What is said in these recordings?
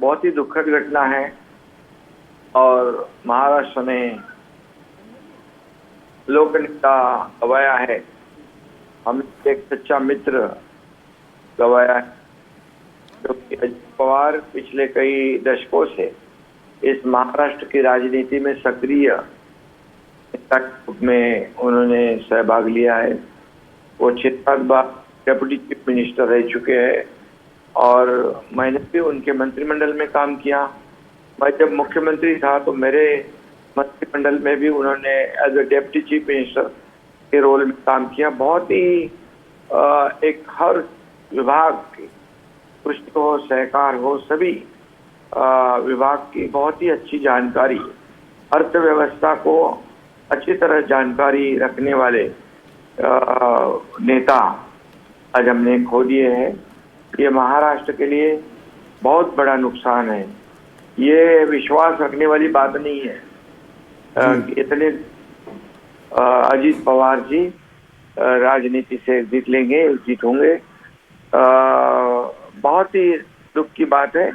बहुत ही दुखद घटना है और महाराष्ट्र ने लोकनेता गवाया है। हमने एक सच्चा मित्र गवाया है, क्योंकि अजित पवार पिछले कई दशकों से इस महाराष्ट्र की राजनीति में सक्रिय नेता के रूप में उन्होंने सहभाग लिया है। वो 6 बार डेप्यूटी चीफ मिनिस्टर रह चुके हैं और मैंने भी उनके मंत्रिमंडल में काम किया। मैं जब मुख्यमंत्री था तो मेरे मंत्रिमंडल में भी उन्होंने as a deputy chief minister के रोल में काम किया। बहुत ही एक हर विभाग की, कृषि हो, सहकार हो, सभी विभाग की बहुत ही अच्छी जानकारी, अर्थव्यवस्था को अच्छी तरह जानकारी रखने वाले नेता आज हमने खो दिए हैं। ये महाराष्ट्र के लिए बहुत बड़ा नुकसान है। ये विश्वास रखने वाली बात नहीं है कि इतने अजित पवार जी राजनीति से एग्जिट लेंगे, एग्जिट होंगे। बहुत ही दुख की बात है।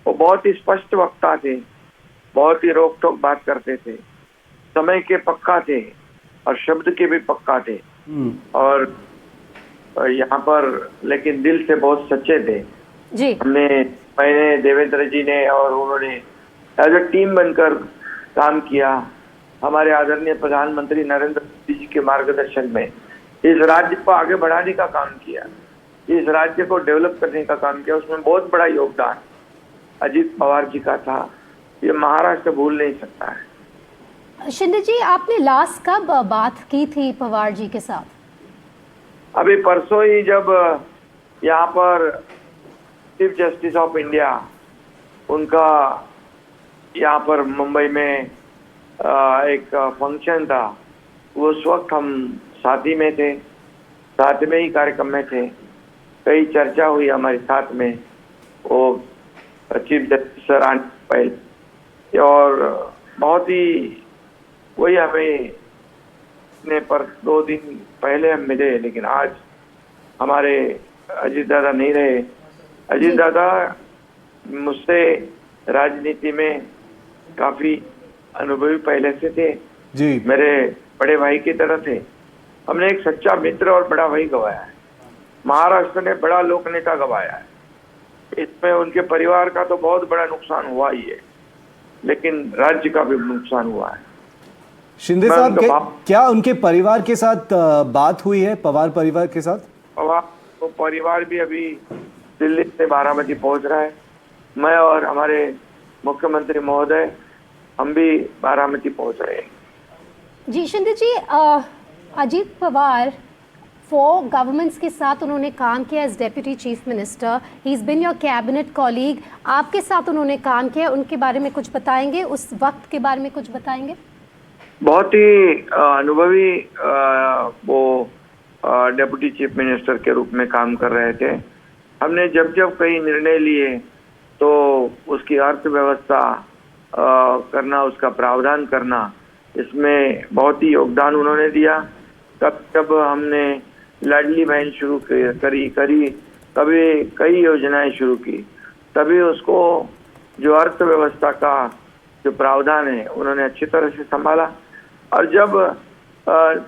वो बहुत ही स्पष्ट वक्ता थे, बहुत ही रोक टोक बात करते थे, समय के पक्का थे और शब्द के भी पक्का थे और यहाँ पर लेकिन दिल से बहुत सच्चे थे जी। मैंने देवेंद्र जी ने और उन्होंने एज ए टीम बनकर काम किया। हमारे आदरणीय प्रधानमंत्री नरेंद्र मोदी जी के मार्गदर्शन में इस राज्य को आगे बढ़ाने का काम किया, इस राज्य को डेवलप करने का काम किया। उसमें बहुत बड़ा योगदान अजित पवार जी का था। ये महाराष्ट्र भूल नहीं सकता है। शिंदे जी, आपने लास्ट कब बात की थी पवार जी के साथ? अभी परसों ही, जब यहाँ पर चीफ जस्टिस ऑफ इंडिया उनका यहाँ पर मुंबई में एक फंक्शन था, उस वक्त हम साथ ही में थे, साथ में ही कार्यक्रम में थे। कई चर्चा हुई हमारे साथ में, वो चीफ जस्टिस सर आने पहले, और बहुत ही वही हमें ने पर 2 दिन पहले हम मिले। लेकिन आज हमारे अजीत दादा नहीं रहे। अजीत दादा मुझसे राजनीति में काफी अनुभवी पहले से थे जी। मेरे बड़े भाई की तरह थे। हमने एक सच्चा मित्र और बड़ा भाई गवाया है। महाराष्ट्र ने बड़ा लोक नेता गवाया है। इसमें उनके परिवार का तो बहुत बड़ा नुकसान हुआ ही है, लेकिन राज्य का भी नुकसान हुआ है। शिंदे साहब, क्या उनके परिवार के साथ बात हुई है, पवार परिवार के साथ? तो परिवार भी अभी दिल्ली से बारामती पहुंच रहा है। मैं और हमारे मुख्यमंत्री महोदय हम भी बारामती पहुंच रहे हैं। जी शिंदे जी, अजीत पवार 4 गवर्नमेंट्स के साथ उन्होंने काम किया as deputy chief minister. He is been your cabinet colleague. आपके साथ उन्होंने काम किया, उनके बारे में कुछ बताएंगे, उस वक्त के बारे में कुछ बताएंगे? बहुत ही अनुभवी वो डेप्यूटी चीफ मिनिस्टर के रूप में काम कर रहे थे। हमने जब जब कई निर्णय लिए तो उसकी अर्थव्यवस्था करना, उसका प्रावधान करना, इसमें बहुत ही योगदान उन्होंने दिया। तब हमने लाडली बहन शुरू करी, कभी कई योजनाएं शुरू की, तभी उसको जो अर्थव्यवस्था का जो प्रावधान है उन्होंने अच्छी तरह से संभाला। और जब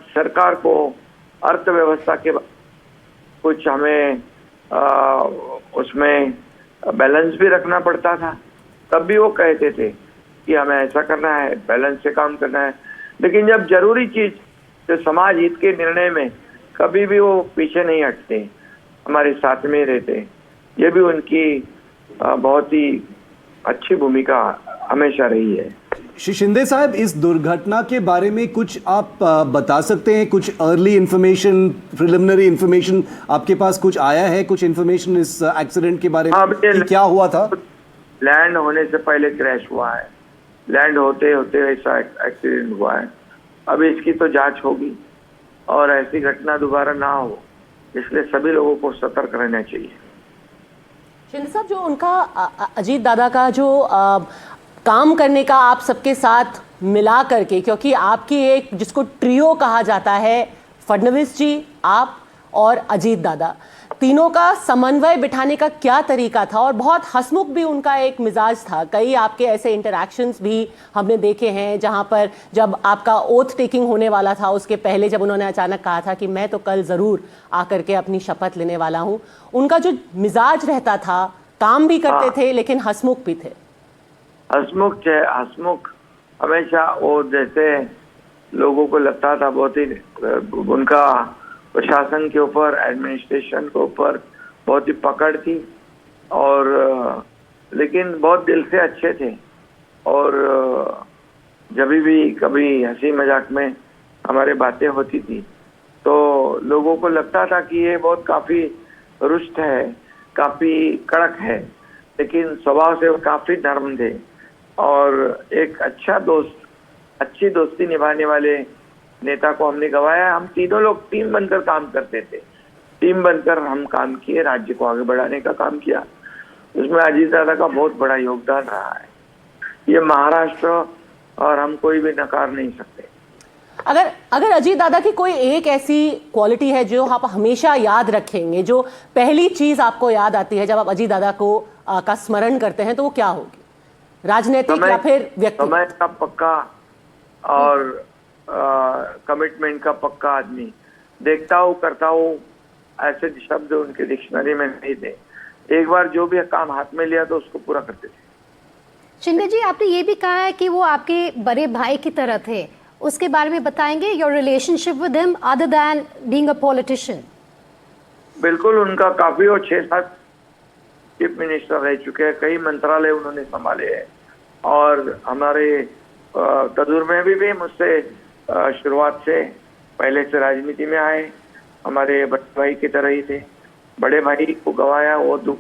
सरकार को अर्थव्यवस्था के कुछ हमें उसमें बैलेंस भी रखना पड़ता था, तब भी वो कहते थे कि हमें ऐसा करना है, बैलेंस से काम करना है। लेकिन जब जरूरी चीज जो समाज हित के निर्णय में कभी भी वो पीछे नहीं हटते, हमारे साथ में रहते। ये भी उनकी बहुत ही अच्छी भूमिका हमेशा रही है। श्री शिंदे साहब, इस दुर्घटना के बारे में कुछ आप बता सकते हैं? कुछ अर्ली इंफॉर्मेशन, प्रिलिमिनरी इंफॉर्मेशन आपके पास कुछ आया है? कुछ इंफॉर्मेशन इस एक्सीडेंट के बारे में कि क्या हुआ था? लैंड होने से पहले क्रैश हुआ है, लैंड होते होते ऐसा एक्सीडेंट हुआ है। अब इसकी तो जांच होगी और ऐसी घटना दोबारा ना हो, इसलिए सभी लोगों को सतर्क रहना चाहिए। शिंदे साहब, जो उनका अजीत दादा का जो काम करने का आप सबके साथ मिला करके, क्योंकि आपकी एक जिसको ट्रियो कहा जाता है, फडणवीस जी, आप और अजीत दादा, तीनों का समन्वय बिठाने का क्या तरीका था? और बहुत हंसमुख भी उनका एक मिजाज था। कई आपके ऐसे इंटरैक्शंस भी हमने देखे हैं जहां पर जब आपका ओथ टेकिंग होने वाला था उसके पहले जब उन्होंने अचानक कहा था कि मैं तो कल ज़रूर आकर के अपनी शपथ लेने वाला हूं, उनका जो मिजाज रहता था, काम भी करते थे लेकिन हंसमुख भी थे। हंसमुख हमेशा वो जैसे लोगों को लगता था बहुत ही उनका प्रशासन के ऊपर, एडमिनिस्ट्रेशन के ऊपर बहुत ही पकड़ थी, और लेकिन बहुत दिल से अच्छे थे। और जब भी कभी हंसी मजाक में हमारे बातें होती थी तो लोगों को लगता था कि ये बहुत काफी रुष्ट है, काफी कड़क है, लेकिन स्वभाव से वो काफी नर्म थे और एक अच्छा दोस्त, अच्छी दोस्ती निभाने वाले नेता को हमने गवाया। हम तीनों लोग टीम बनकर काम करते थे, टीम बनकर हम काम किए, राज्य को आगे बढ़ाने का काम किया। उसमें अजीत दादा का बहुत बड़ा योगदान रहा है, ये महाराष्ट्र और हम कोई भी नकार नहीं सकते। अगर अजीत दादा की कोई एक ऐसी क्वालिटी है जो आप हमेशा याद रखेंगे, जो पहली चीज आपको याद आती है जब आप अजीत दादा को का स्मरण करते हैं, तो वो क्या होगी? राजनीतिक या फिर व्यक्ति? समय का पक्का और कमिटमेंट का पक्का आदमी। देखता हूँ, करता हूँ, ऐसे शब्द उनके डिक्शनरी में नहीं थे। एक बार जो भी काम हाथ में लिया तो उसको पूरा करते थे। शिंदे जी, आपने ये भी कहा है कि वो आपके बड़े भाई की तरह थे, उसके बारे में बताएंगे? Your relationship with him other than being a politician. बिल्कुल, उनका काफी, और 6-7 चीफ मिनिस्टर रह चुके हैं, कई मंत्रालय उन्होंने संभाले हैं, और हमारे तदूर में भी मुझसे शुरुआत से पहले से राजनीति में आए, हमारे बड़े भाई की तरह ही थे। बड़े भाई को गवाया वो दुख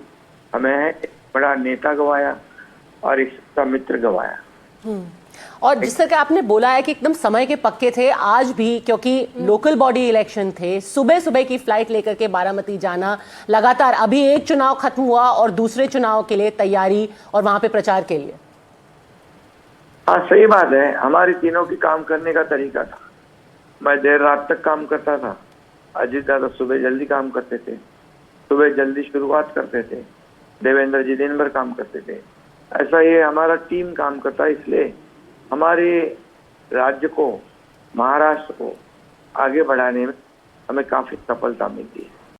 हमें है, बड़ा नेता गवाया और एक सच्चा मित्र गवाया। और जिस तरह आपने बोला है कि एकदम समय के पक्के थे, आज भी क्योंकि लोकल बॉडी इलेक्शन थे, सुबह सुबह की फ्लाइट लेकर के बारामती जाना, लगातार अभी एक चुनाव खत्म हुआ और दूसरे चुनाव के लिए तैयारी और वहां पे प्रचार के लिए। हाँ, सही बात है। हमारे तीनों की काम करने का तरीका था। मैं देर रात तक काम करता था, अजीत दादा सुबह जल्दी काम करते थे, सुबह जल्दी शुरुआत करते थे, देवेंद्र जी दिन भर काम करते थे। ऐसा ये हमारा टीम काम करता है, इसलिए हमारे राज्य को, महाराष्ट्र को आगे बढ़ाने में हमें काफी सफलता मिलती है।